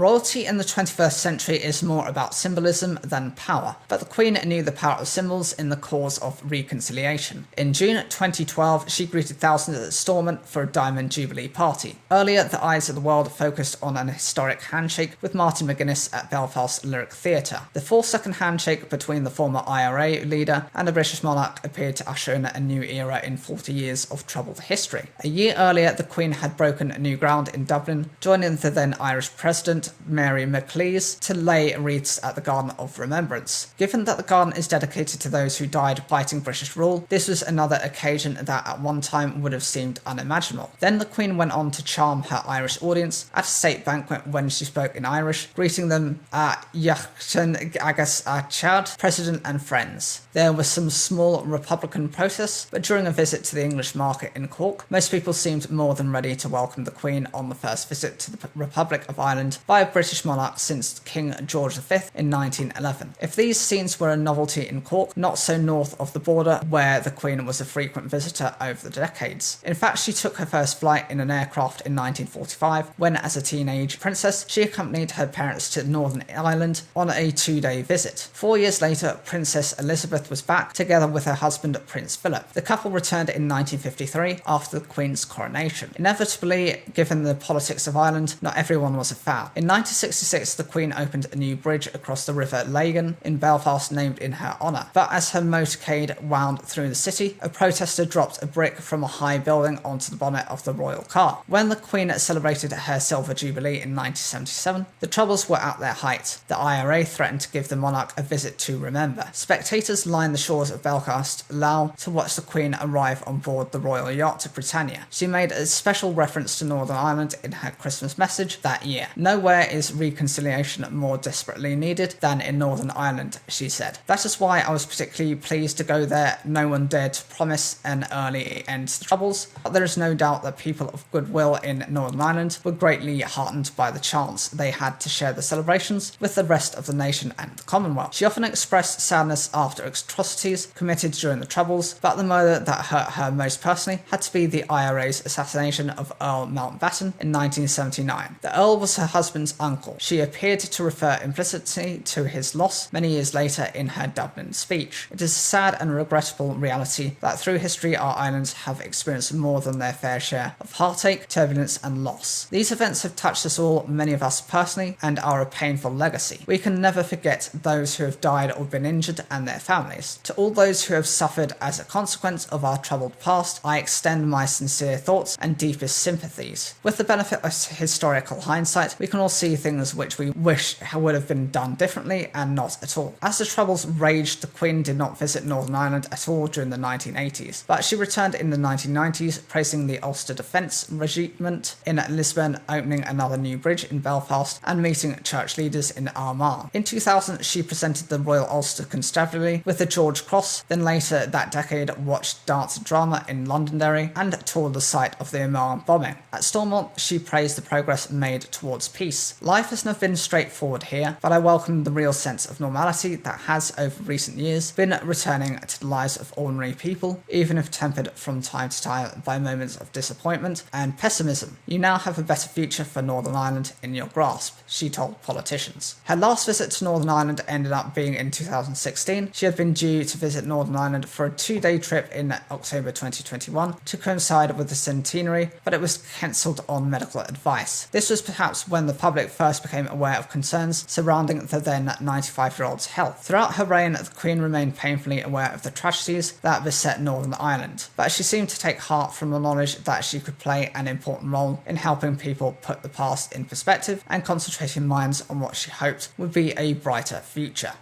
Royalty in the 21st century is more about symbolism than power, but the Queen knew the power of symbols in the cause of reconciliation. In June 2012, she greeted thousands at Stormont for a Diamond Jubilee party. Earlier, the eyes of the world focused on an historic handshake with Martin McGuinness at Belfast Lyric Theatre. The 4-second handshake between the former IRA leader and the British monarch appeared to usher in a new era in 40 years of troubled history. A year earlier, the Queen had broken new ground in Dublin, joining the then Irish President, Mary McLeese, to lay wreaths at the Garden of Remembrance. Given that the garden is dedicated to those who died fighting British rule, this was another occasion that at one time would have seemed unimaginable. Then the Queen went on to charm her Irish audience at a state banquet when she spoke in Irish, greeting them Yachtn agus Chad, President and friends. There were some small Republican protests, but during a visit to the English market in Cork, most people seemed more than ready to welcome the Queen on the first visit to the Republic of Ireland by a British monarch since King George V in 1911. If these scenes were a novelty in Cork, not so north of the border, where the Queen was a frequent visitor over the decades. In fact, she took her first flight in an aircraft in 1945, when as a teenage princess, she accompanied her parents to Northern Ireland on a 2-day visit. 4 years later, Princess Elizabeth was back, together with her husband Prince Philip. The couple returned in 1953 after the Queen's coronation. Inevitably, given the politics of Ireland, not everyone was a fan. In 1966, the Queen opened a new bridge across the River Lagan in Belfast named in her honour. But as her motorcade wound through the city, a protester dropped a brick from a high building onto the bonnet of the royal car. When the Queen celebrated her Silver Jubilee in 1977, the troubles were at their height. The IRA threatened to give the monarch a visit to remember. Spectators lined the shores of Belfast Lough to watch the Queen arrive on board the royal yacht Britannia. She made a special reference to Northern Ireland in her Christmas message that year. Nowhere is reconciliation more desperately needed than in Northern Ireland, she said. That is why I was particularly pleased to go there. No one dared to promise an early end to the troubles, but there is no doubt that people of goodwill in Northern Ireland were greatly heartened by the chance they had to share the celebrations with the rest of the nation and the Commonwealth. She often expressed sadness after atrocities committed during the troubles, but the murder that hurt her most personally had to be the IRA's assassination of Earl Mountbatten in 1979. The Earl was her husband's uncle. She appeared to refer implicitly to his loss many years later in her Dublin speech. It is a sad and regrettable reality that through history our islands have experienced more than their fair share of heartache, turbulence and loss. These events have touched us all, many of us personally, and are a painful legacy. We can never forget those who have died or been injured and their families. To all those who have suffered as a consequence of our troubled past, I extend my sincere thoughts and deepest sympathies. With the benefit of historical hindsight, we can all see things which we wish would have been done differently and not at all. As the troubles raged, the Queen did not visit Northern Ireland at all during the 1980s, but she returned in the 1990s, praising the Ulster Defence Regiment in Lisbon, opening another new bridge in Belfast, and meeting church leaders in Armagh. In 2000, she presented the Royal Ulster Constabulary with the George Cross, then later that decade watched dance drama in Londonderry and toured the site of the Armagh bombing. At Stormont, she praised the progress made towards peace. Life has not been straightforward here, but I welcome the real sense of normality that has, over recent years, been returning to the lives of ordinary people, even if tempered from time to time by moments of disappointment and pessimism. You now have a better future for Northern Ireland in your grasp, she told politicians. Her last visit to Northern Ireland ended up being in 2016. She had been due to visit Northern Ireland for a 2-day trip in October 2021 to coincide with the centenary, but it was cancelled on medical advice. This was perhaps when the public first became aware of concerns surrounding the then 95-year-old's health. Throughout her reign, the Queen remained painfully aware of the tragedies that beset Northern Ireland, but she seemed to take heart from the knowledge that she could play an important role in helping people put the past in perspective and concentrating minds on what she hoped would be a brighter future.